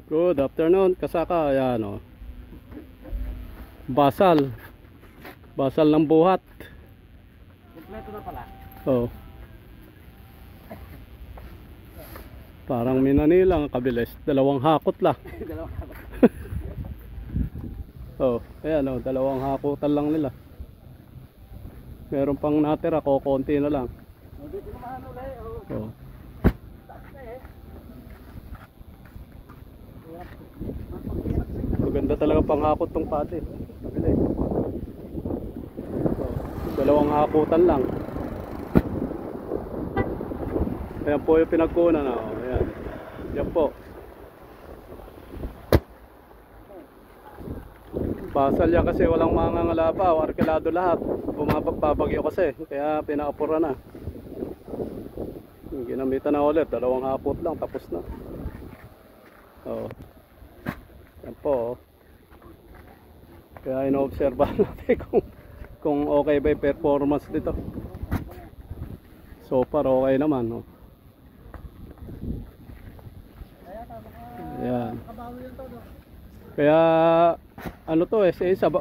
Good afternoon, kasaka. Ayan o. Basal. Basal ng buhat. Kompleto na pala. Oh. Parang minanilang kabilis. Dalawang hakot lang. Dalawang hakot. Oh, ayan o. Dalawang hakotan lang nila. Meron pang natira, konti na lang. Dito naman ulit. Oh. Maganda talaga panghakot tong pati. Mabilis. Oh, dalawang hakutan lang. Ayan po yung pinagkunan. Oh. Ayan. Yan po. Basal yan kasi walang mangangalapaw. Arkilado lahat. Bumabagyo kasi. Kaya pinaapura na. Ginamitan na ulit. Dalawang hapot lang. Tapos na. Oh. Yan po. Kaya ino-obserbahan natin kung okay ba yung performance dito. So far okay naman. Oh. Ayan. Kaya ano to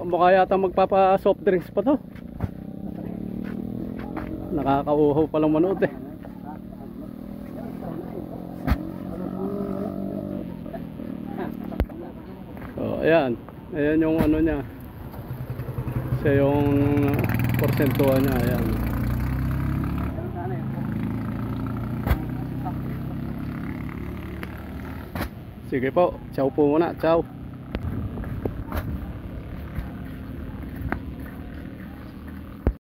mukha yata magpapa soft drinks pa to. Nakakauhaw palang manood eh. Oh, ayan. Ayan yung ano niya. Siya yung porsentuhan niya. Ayan. Sige po. Ciao po muna. Ciao.